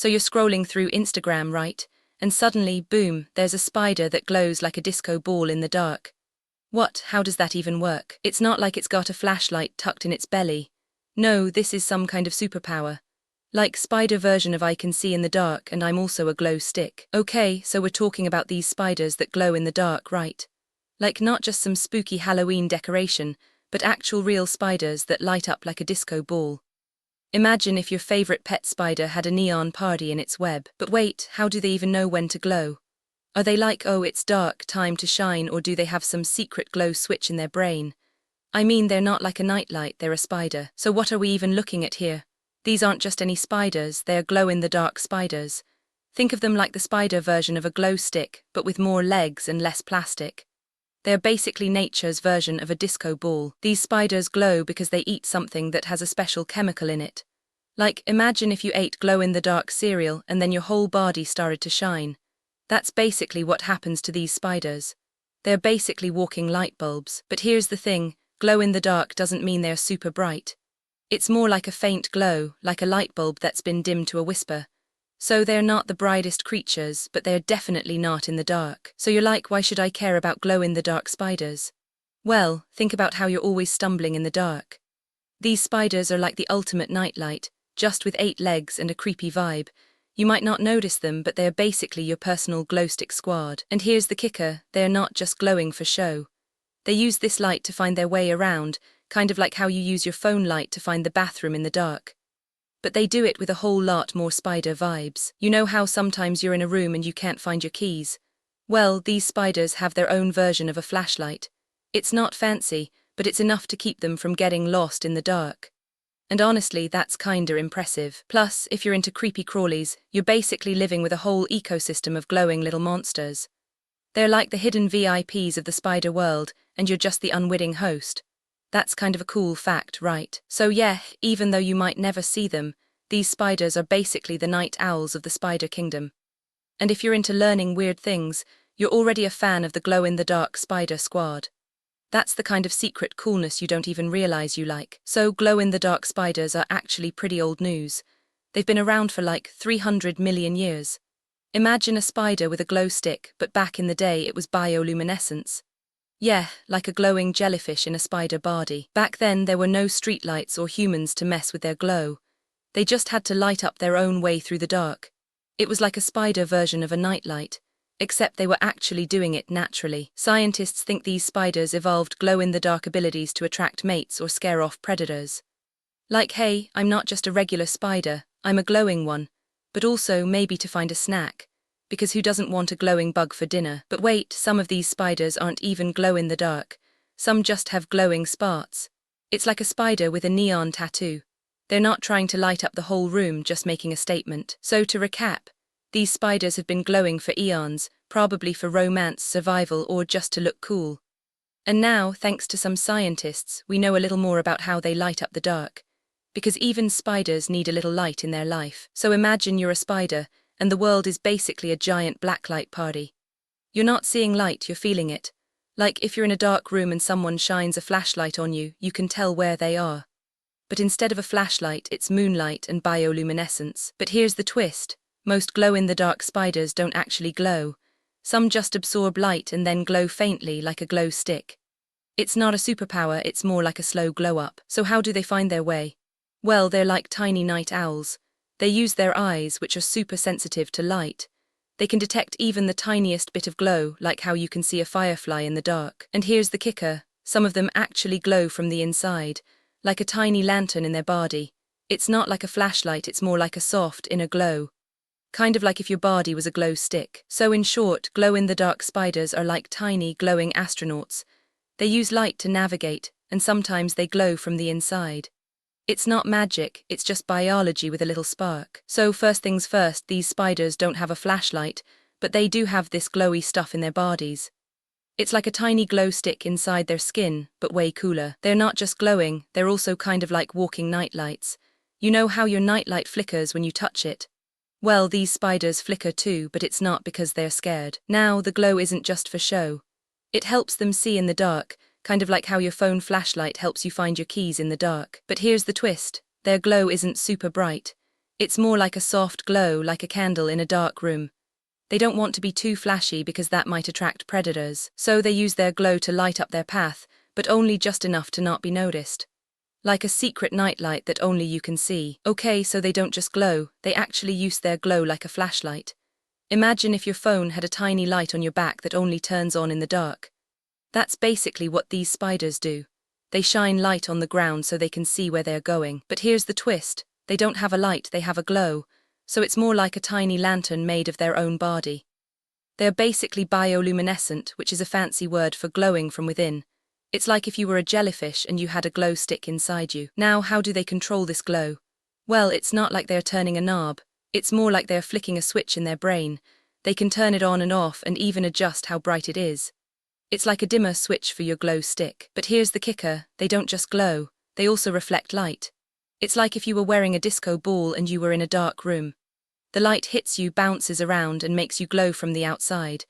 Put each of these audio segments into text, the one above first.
So you're scrolling through Instagram, right? And suddenly, boom, there's a spider that glows like a disco ball in the dark. What? How does that even work? It's not like it's got a flashlight tucked in its belly. No, this is some kind of superpower. Like spider version of I can see in the dark and I'm also a glow stick. Okay, so we're talking about these spiders that glow in the dark, right? Like not just some spooky Halloween decoration, but actual real spiders that light up like a disco ball. Imagine if your favorite pet spider had a neon party in its web. But wait, how do they even know when to glow? Are they like, oh, it's dark, time to shine, or do they have some secret glow switch in their brain? I mean, they're not like a nightlight, they're a spider. So what are we even looking at here? These aren't just any spiders, they're glow-in-the-dark spiders. Think of them like the spider version of a glow stick, but with more legs and less plastic. They're basically nature's version of a disco ball. These spiders glow because they eat something that has a special chemical in it. Like, imagine if you ate glow-in-the-dark cereal and then your whole body started to shine. That's basically what happens to these spiders. They're basically walking light bulbs. But here's the thing, glow-in-the-dark doesn't mean they're super bright. It's more like a faint glow, like a light bulb that's been dimmed to a whisper. So they're not the brightest creatures, but they're definitely not in the dark. So you're like, why should I care about glow-in-the-dark spiders? Well, think about how you're always stumbling in the dark. These spiders are like the ultimate nightlight, just with 8 legs and a creepy vibe. You might not notice them, but they're basically your personal glowstick squad. And here's the kicker, they're not just glowing for show. They use this light to find their way around, kind of like how you use your phone light to find the bathroom in the dark. But they do it with a whole lot more spider vibes. You know how sometimes you're in a room and you can't find your keys? Well, these spiders have their own version of a flashlight. It's not fancy, but it's enough to keep them from getting lost in the dark. And honestly, that's kinda impressive. Plus, if you're into creepy crawlies, you're basically living with a whole ecosystem of glowing little monsters. They're like the hidden VIPs of the spider world, and you're just the unwitting host. That's kind of a cool fact, right? So yeah, even though you might never see them, these spiders are basically the night owls of the spider kingdom. And if you're into learning weird things, you're already a fan of the glow-in-the-dark spider squad. That's the kind of secret coolness you don't even realize you like. So glow-in-the-dark spiders are actually pretty old news. They've been around for like 300 million years. Imagine a spider with a glow stick, but back in the day it was bioluminescence. Yeah, like a glowing jellyfish in a spider body. Back then there were no streetlights or humans to mess with their glow. They just had to light up their own way through the dark. It was like a spider version of a nightlight, except they were actually doing it naturally. Scientists think these spiders evolved glow-in-the-dark abilities to attract mates or scare off predators. Like, hey, I'm not just a regular spider, I'm a glowing one, but also maybe to find a snack. Because who doesn't want a glowing bug for dinner? But wait, some of these spiders aren't even glow in the dark. Some just have glowing spots. It's like a spider with a neon tattoo. They're not trying to light up the whole room, just making a statement. So to recap, these spiders have been glowing for eons, probably for romance, survival, or just to look cool. And now, thanks to some scientists, we know a little more about how they light up the dark. Because even spiders need a little light in their life. So imagine you're a spider, and the world is basically a giant blacklight party. You're not seeing light, you're feeling it. Like if you're in a dark room and someone shines a flashlight on you, you can tell where they are. But instead of a flashlight, it's moonlight and bioluminescence. But here's the twist. Most glow-in-the-dark spiders don't actually glow. Some just absorb light and then glow faintly like a glow stick. It's not a superpower, it's more like a slow glow-up. So how do they find their way? Well, they're like tiny night owls. They use their eyes, which are super sensitive to light. They can detect even the tiniest bit of glow, like how you can see a firefly in the dark. And here's the kicker, some of them actually glow from the inside, like a tiny lantern in their body. It's not like a flashlight, it's more like a soft inner glow. Kind of like if your body was a glow stick. So in short, glow-in-the-dark spiders are like tiny, glowing astronauts. They use light to navigate, and sometimes they glow from the inside. It's not magic, it's just biology with a little spark. So first things first, these spiders don't have a flashlight, but they do have this glowy stuff in their bodies. It's like a tiny glow stick inside their skin, but way cooler. They're not just glowing, they're also kind of like walking nightlights. You know how your nightlight flickers when you touch it? Well, these spiders flicker too, but it's not because they're scared. Now, the glow isn't just for show. It helps them see in the dark, kind of like how your phone flashlight helps you find your keys in the dark. But here's the twist, their glow isn't super bright. It's more like a soft glow, like a candle in a dark room. They don't want to be too flashy because that might attract predators, so they use their glow to light up their path, but only just enough to not be noticed. Like a secret nightlight that only you can see. Okay, so they don't just glow, they actually use their glow like a flashlight. Imagine if your phone had a tiny light on your back that only turns on in the dark. That's basically what these spiders do. They shine light on the ground so they can see where they're going. But here's the twist, they don't have a light, they have a glow, so it's more like a tiny lantern made of their own body. They're basically bioluminescent, which is a fancy word for glowing from within. It's like if you were a jellyfish and you had a glow stick inside you. Now, how do they control this glow? Well, it's not like they're turning a knob. It's more like they're flicking a switch in their brain. They can turn it on and off and even adjust how bright it is. It's like a dimmer switch for your glow stick. But here's the kicker, they don't just glow, they also reflect light. It's like if you were wearing a disco ball and you were in a dark room. The light hits you, bounces around, and makes you glow from the outside.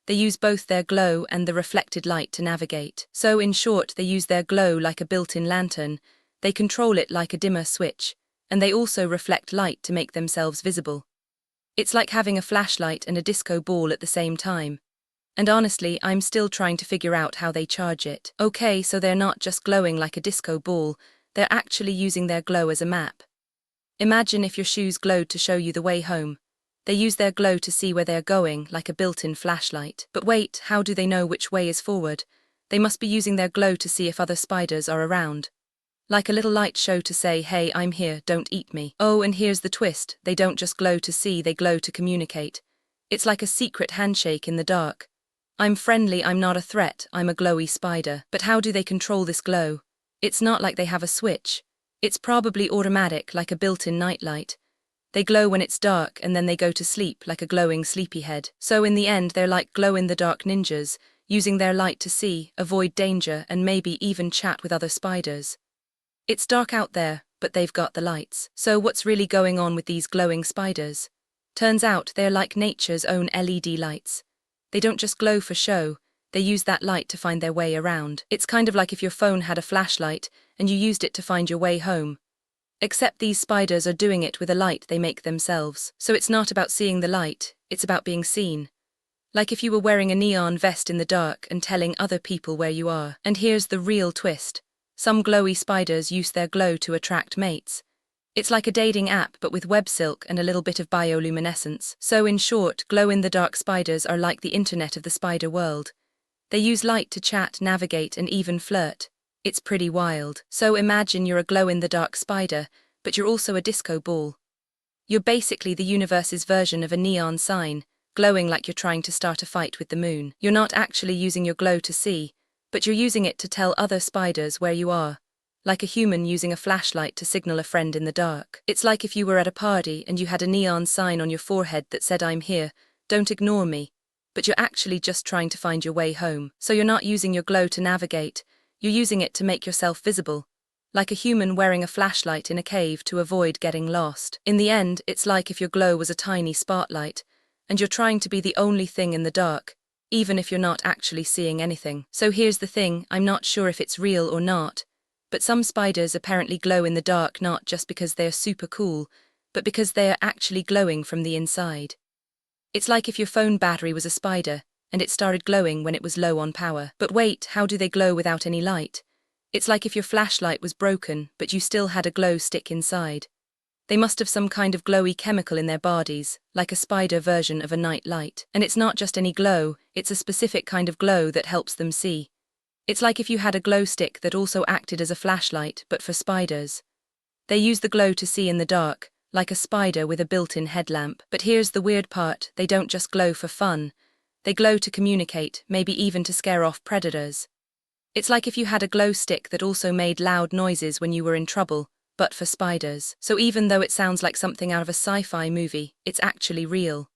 They use both their glow and the reflected light to navigate. So in short, they use their glow like a built-in lantern, they control it like a dimmer switch, and they also reflect light to make themselves visible. It's like having a flashlight and a disco ball at the same time. And honestly, I'm still trying to figure out how they charge it. Okay, so they're not just glowing like a disco ball, they're actually using their glow as a map. Imagine if your shoes glowed to show you the way home. They use their glow to see where they're going, like a built-in flashlight. But wait, how do they know which way is forward? They must be using their glow to see if other spiders are around. Like a little light show to say, hey, I'm here, don't eat me. Oh, and here's the twist, they don't just glow to see, they glow to communicate. It's like a secret handshake in the dark. I'm friendly, I'm not a threat, I'm a glowy spider. But how do they control this glow? It's not like they have a switch. It's probably automatic, like a built-in nightlight. They glow when it's dark and then they go to sleep like a glowing sleepyhead. So in the end, they're like glow-in-the-dark ninjas, using their light to see, avoid danger, and maybe even chat with other spiders. It's dark out there, but they've got the lights. So what's really going on with these glowing spiders? Turns out they're like nature's own LED lights. They don't just glow for show, they use that light to find their way around. It's kind of like if your phone had a flashlight and you used it to find your way home. Except these spiders are doing it with a light they make themselves. So it's not about seeing the light, it's about being seen. Like if you were wearing a neon vest in the dark and telling other people where you are. And here's the real twist. Some glowy spiders use their glow to attract mates. It's like a dating app but with web silk and a little bit of bioluminescence. So in short, glow-in-the-dark spiders are like the internet of the spider world. They use light to chat, navigate, and even flirt. It's pretty wild. So imagine you're a glow-in-the-dark spider, but you're also a disco ball. You're basically the universe's version of a neon sign, glowing like you're trying to start a fight with the moon. You're not actually using your glow to see, but you're using it to tell other spiders where you are, like a human using a flashlight to signal a friend in the dark. It's like if you were at a party and you had a neon sign on your forehead that said, I'm here, don't ignore me, but you're actually just trying to find your way home. So you're not using your glow to navigate, you're using it to make yourself visible, like a human wearing a flashlight in a cave to avoid getting lost. In the end, it's like if your glow was a tiny spotlight, and you're trying to be the only thing in the dark, even if you're not actually seeing anything. So here's the thing, I'm not sure if it's real or not, but some spiders apparently glow in the dark not just because they're super cool, but because they are actually glowing from the inside. It's like if your phone battery was a spider, and it started glowing when it was low on power. But wait, how do they glow without any light? It's like if your flashlight was broken, but you still had a glow stick inside. They must have some kind of glowy chemical in their bodies, like a spider version of a night light. And it's not just any glow, it's a specific kind of glow that helps them see. It's like if you had a glow stick that also acted as a flashlight, but for spiders. They use the glow to see in the dark, like a spider with a built-in headlamp. But here's the weird part, they don't just glow for fun. They glow to communicate, maybe even to scare off predators. It's like if you had a glow stick that also made loud noises when you were in trouble, but for spiders. So even though it sounds like something out of a sci-fi movie, it's actually real.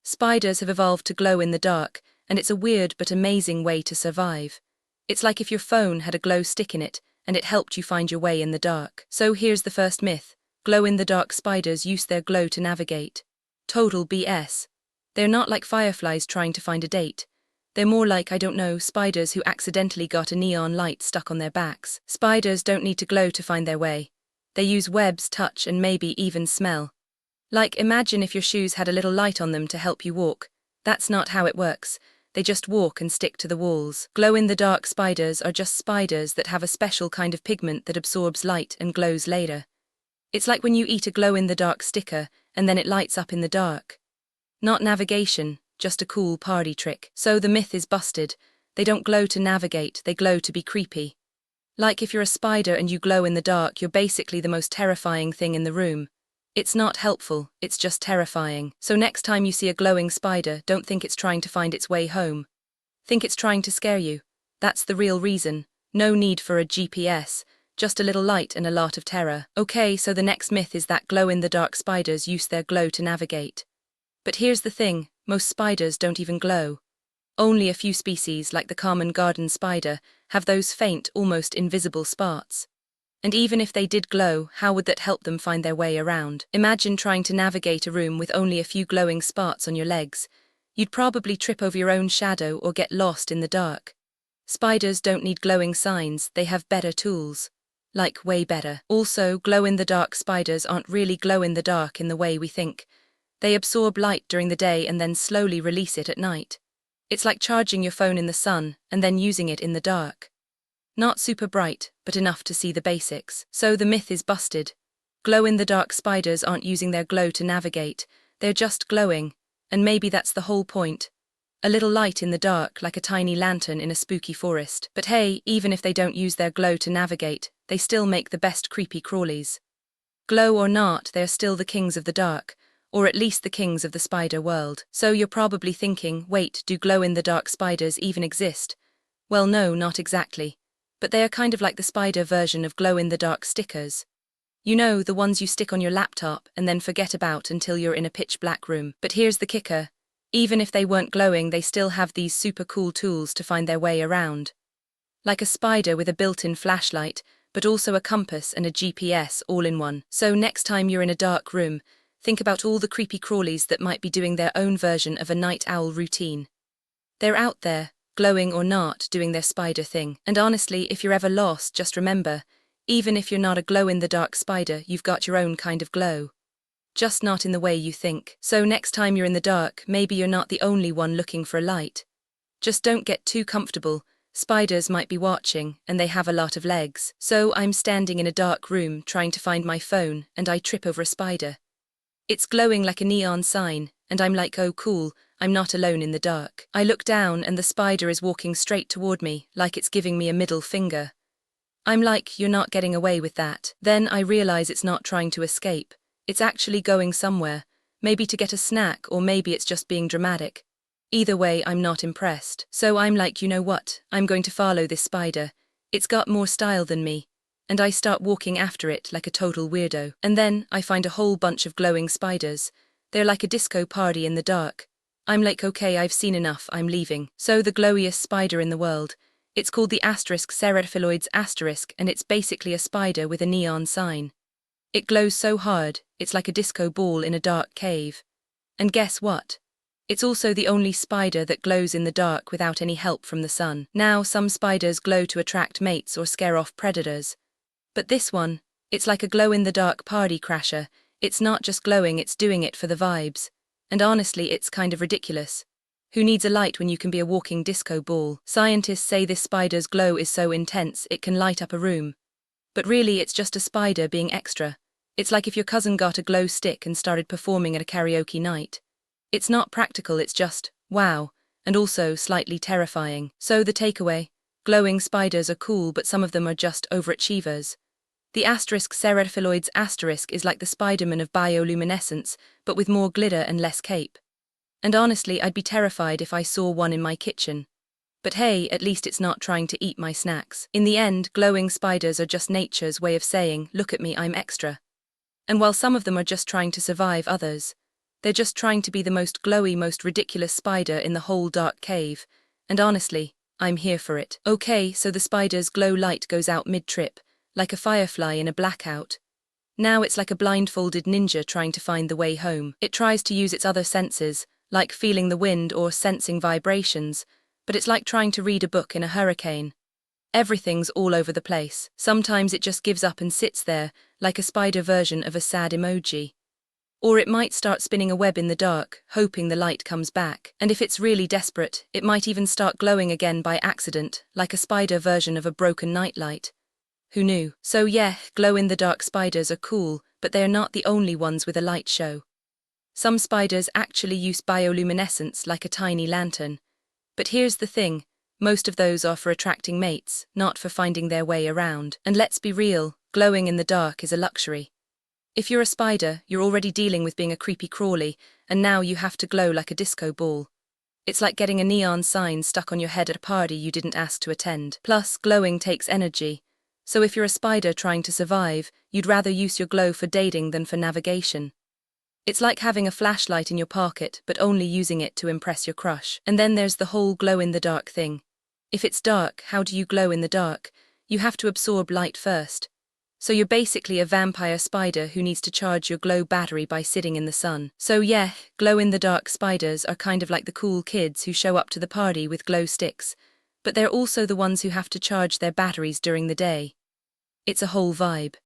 Spiders have evolved to glow in the dark, and it's a weird but amazing way to survive. It's like if your phone had a glow stick in it, and it helped you find your way in the dark. So here's the first myth. Glow-in-the-dark spiders use their glow to navigate. Total BS. They're not like fireflies trying to find a date. They're more like, I don't know, spiders who accidentally got a neon light stuck on their backs. Spiders don't need to glow to find their way. They use webs, touch, and maybe even smell. Like, imagine if your shoes had a little light on them to help you walk. That's not how it works. They just walk and stick to the walls. Glow-in-the-dark spiders are just spiders that have a special kind of pigment that absorbs light and glows later. It's like when you eat a glow-in-the-dark sticker and then it lights up in the dark. Not navigation, just a cool party trick. So the myth is busted. They don't glow to navigate, they glow to be creepy. Like, if you're a spider and you glow in the dark, you're basically the most terrifying thing in the room. It's not helpful, it's just terrifying. So next time you see a glowing spider, don't think it's trying to find its way home. Think it's trying to scare you. That's the real reason. No need for a GPS, just a little light and a lot of terror. Okay, so the next myth is that glow-in-the-dark spiders use their glow to navigate. But here's the thing, most spiders don't even glow. Only a few species, like the common garden spider, have those faint, almost invisible spots. And even if they did glow, how would that help them find their way around? Imagine trying to navigate a room with only a few glowing spots on your legs. You'd probably trip over your own shadow or get lost in the dark. Spiders don't need glowing signs, they have better tools. Like, way better. Also, glow-in-the-dark spiders aren't really glow-in-the-dark in the way we think. They absorb light during the day and then slowly release it at night. It's like charging your phone in the sun and then using it in the dark. Not super bright, but enough to see the basics. So the myth is busted. Glow-in-the-dark spiders aren't using their glow to navigate, they're just glowing, and maybe that's the whole point. A little light in the dark, like a tiny lantern in a spooky forest. But hey, even if they don't use their glow to navigate, they still make the best creepy crawlies. Glow or not, they are still the kings of the dark, or at least the kings of the spider world. So you're probably thinking, wait, do glow-in-the-dark spiders even exist? Well, no, not exactly. But they are kind of like the spider version of glow-in-the-dark stickers. You know, the ones you stick on your laptop and then forget about until you're in a pitch-black room. But here's the kicker. Even if they weren't glowing, they still have these super cool tools to find their way around. Like a spider with a built-in flashlight, but also a compass and a GPS all in one. So next time you're in a dark room, think about all the creepy crawlies that might be doing their own version of a night owl routine. They're out there, glowing or not, doing their spider thing. And honestly, if you're ever lost, just remember, even if you're not a glow-in-the-dark spider, you've got your own kind of glow. Just not in the way you think. So next time you're in the dark, maybe you're not the only one looking for a light. Just don't get too comfortable. Spiders might be watching, and they have a lot of legs. So I'm standing in a dark room trying to find my phone, and I trip over a spider. It's glowing like a neon sign, and I'm like, oh cool, I'm not alone in the dark. I look down and the spider is walking straight toward me, like it's giving me a middle finger. I'm like, you're not getting away with that. Then I realize it's not trying to escape. It's actually going somewhere, maybe to get a snack or maybe it's just being dramatic. Either way, I'm not impressed. So I'm like, you know what, I'm going to follow this spider. It's got more style than me. And I start walking after it like a total weirdo. And then I find a whole bunch of glowing spiders. They're like a disco party in the dark. I'm like, okay, I've seen enough, I'm leaving. So the glowiest spider in the world. It's called the Ceratophyloides asterisk, and it's basically a spider with a neon sign. It glows so hard, it's like a disco ball in a dark cave. And guess what? It's also the only spider that glows in the dark without any help from the sun. Now, some spiders glow to attract mates or scare off predators. But this one, it's like a glow-in-the-dark party crasher. It's not just glowing, it's doing it for the vibes. And honestly, it's kind of ridiculous. Who needs a light when you can be a walking disco ball? Scientists say this spider's glow is so intense it can light up a room. But really, it's just a spider being extra. It's like if your cousin got a glow stick and started performing at a karaoke night. It's not practical, it's just, wow, and also slightly terrifying. So the takeaway, glowing spiders are cool, but some of them are just overachievers. The Ceratophyloides asterisk is like the Spider-Man of bioluminescence, but with more glitter and less cape. And honestly, I'd be terrified if I saw one in my kitchen. But hey, at least it's not trying to eat my snacks. In the end, glowing spiders are just nature's way of saying, look at me, I'm extra. And while some of them are just trying to survive others, they're just trying to be the most glowy, most ridiculous spider in the whole dark cave. And honestly, I'm here for it. Okay, so the spider's glow light goes out mid-trip, like a firefly in a blackout. Now it's like a blindfolded ninja trying to find the way home. It tries to use its other senses, like feeling the wind or sensing vibrations, but it's like trying to read a book in a hurricane. Everything's all over the place. Sometimes it just gives up and sits there, like a spider version of a sad emoji. Or it might start spinning a web in the dark, hoping the light comes back. And if it's really desperate, it might even start glowing again by accident, like a spider version of a broken nightlight. Who knew? So yeah, glow-in-the-dark spiders are cool, but they're not the only ones with a light show. Some spiders actually use bioluminescence like a tiny lantern. But here's the thing, most of those are for attracting mates, not for finding their way around. And let's be real, glowing in the dark is a luxury. If you're a spider, you're already dealing with being a creepy crawly, and now you have to glow like a disco ball. It's like getting a neon sign stuck on your head at a party you didn't ask to attend. Plus, glowing takes energy. So if you're a spider trying to survive, you'd rather use your glow for dating than for navigation. It's like having a flashlight in your pocket, but only using it to impress your crush. And then there's the whole glow-in-the-dark thing. If it's dark, how do you glow in the dark? You have to absorb light first. So you're basically a vampire spider who needs to charge your glow battery by sitting in the sun. So yeah, glow-in-the-dark spiders are kind of like the cool kids who show up to the party with glow sticks, but they're also the ones who have to charge their batteries during the day. It's a whole vibe.